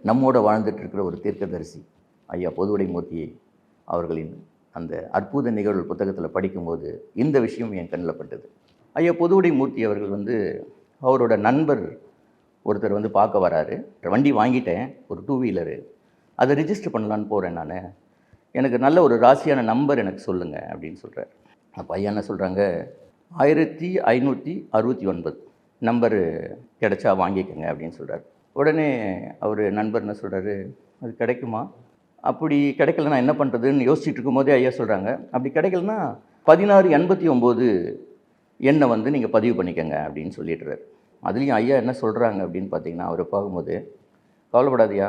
நம்மோட வாழ்ந்துட்டு இருக்கிற ஒரு தீர்க்கதரிசி ஐயா பொதுவுடைமூர்த்தி அவர்களின் அந்த அற்புத நிகழ்வு புத்தகத்தில் படிக்கும்போது இந்த விஷயம் என் கண்ணில் பட்டது. ஐயா பொதுவுடைமூர்த்தி அவர்கள் அவரோட நண்பர் ஒருத்தர் பார்க்க வராரு. வண்டி வாங்கிட்டேன், ஒரு 2 வீலரு. அதை ரிஜிஸ்டர் பண்ணலான்னு போகிறேன் நான். எனக்கு நல்ல ஒரு ராசியான நம்பர் எனக்கு சொல்லுங்கள் அப்படின்னு சொல்கிறார். அப்போ ஐயா என்ன சொல்கிறாங்க, 1569 நம்பரு கிடைச்சா வாங்கிக்கோங்க அப்படின்னு சொல்கிறார். உடனே அவர் நண்பர் என்ன சொல்கிறாரு, அது கிடைக்குமா? அப்படி கிடைக்கலன்னா என்ன பண்ணுறதுன்னு யோசிச்சுட்டு இருக்கும்போதே ஐயா சொல்கிறாங்க, அப்படி கிடைக்கலன்னா 1689 எண்ணை நீங்கள் பதிவு பண்ணிக்கோங்க அப்படின்னு சொல்லிடுறாரு. அதுலேயும் ஐயா என்ன சொல்கிறாங்க அப்படின்னு பார்த்தீங்கன்னா, அவர் பார்க்கும்போது, கவலைப்படாதியா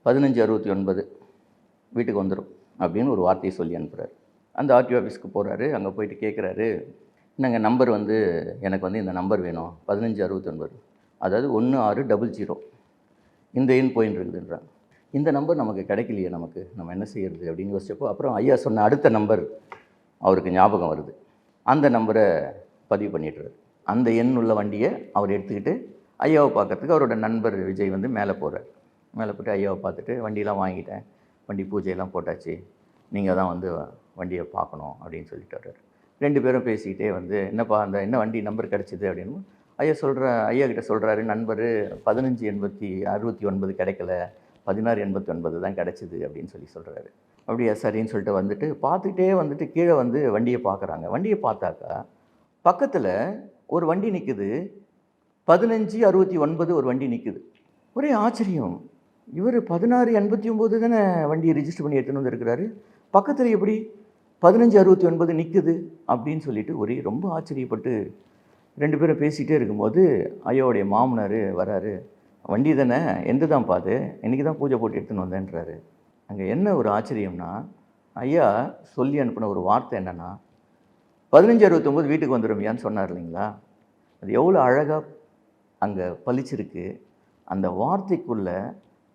1569 வீட்டுக்கு வந்துடும் அப்படின்னு ஒரு வார்த்தையை சொல்லி அனுப்புகிறார். அந்த ஆர்டிஓ ஆஃபீஸ்க்கு போகிறாரு. அங்கே போயிட்டு கேட்குறாரு, என்னங்க நம்பர் எனக்கு இந்த நம்பர் வேணும் 1569, அதாவது 1600 இந்த எண் போயின்னு இருக்குதுன்றாங்க. இந்த நம்பர் நமக்கு கிடைக்கலையே, நம்ம என்ன செய்யறது அப்படின்னு யோசிச்சப்போ, அப்புறம் ஐயா சொன்ன அடுத்த நம்பர் அவருக்கு ஞாபகம் வருது. அந்த நம்பரை பதிவு பண்ணிடுறாரு. அந்த எண் உள்ள வண்டியை அவர் எடுத்துக்கிட்டு ஐயாவை பார்க்கறதுக்கு அவரோட நண்பர் விஜய் மேலே போகிறார். மேலே போய்ட்டு ஐயாவை பார்த்துட்டு, வண்டியெலாம் வாங்கிட்டேன், வண்டி பூஜையெல்லாம் போட்டாச்சு, நீங்கள் தான் வண்டியை பார்க்கணும் அப்படின்னு சொல்லிட்டு வர்றாரு. 2 பேரும் பேசிக்கிட்டே என்னப்பா என்ன வண்டி நம்பர் கிடச்சிது அப்படின்னு ஐயா கிட்ட சொல்கிறாரு, நண்பர் 1569 கிடைக்கல, 1689 தான் கிடச்சிது அப்படின்னு சொல்கிறாரு. அப்படியா சரின்னு சொல்லிட்டு பார்த்துக்கிட்டே கீழே வண்டியை பார்க்குறாங்க. வண்டியை பார்த்தாக்கா பக்கத்தில் ஒரு வண்டி நிற்குது, 1569 ஒரு வண்டி நிற்குது. ஒரே ஆச்சரியம், இவர் 1689 தானே வண்டியை ரிஜிஸ்டர் பண்ணி எடுத்துன்னு வந்துருக்கிறாரு, பக்கத்தில் எப்படி 1569 நிற்குது அப்படின்னு சொல்லிட்டு ரொம்ப ஆச்சரியப்பட்டு 2 பேரும் பேசிகிட்டே இருக்கும்போது ஐயாவுடைய மாமனார் வராரு. வண்டி தானே, எந்த தான் பாது, இன்றைக்கி தான் பூஜை போட்டு எடுத்துன்னு வந்தேன்றாரு. அங்கே என்ன ஒரு ஆச்சரியம்னா, ஐயா சொல்லி அனுப்பின ஒரு வார்த்தை என்னென்னா, 1569 வீட்டுக்கு வந்துடுமியான்னு சொன்னார் இல்லைங்களா, அது எவ்வளோ அழகாக அங்கே பளிச்சிருக்கு. அந்த வார்த்தைக்குள்ள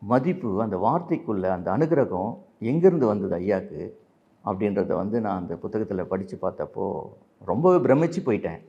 மதிப்பு, அந்த வார்த்தைக்குள்ள அந்த அனுகிரகம் எங்கேருந்து வந்தது ஐயாவுக்கு அப்படின்றத நான் அந்த புத்தகத்தில் படித்து பார்த்தப்போ ரொம்பவே பிரமிச்சு போயிட்டேன்.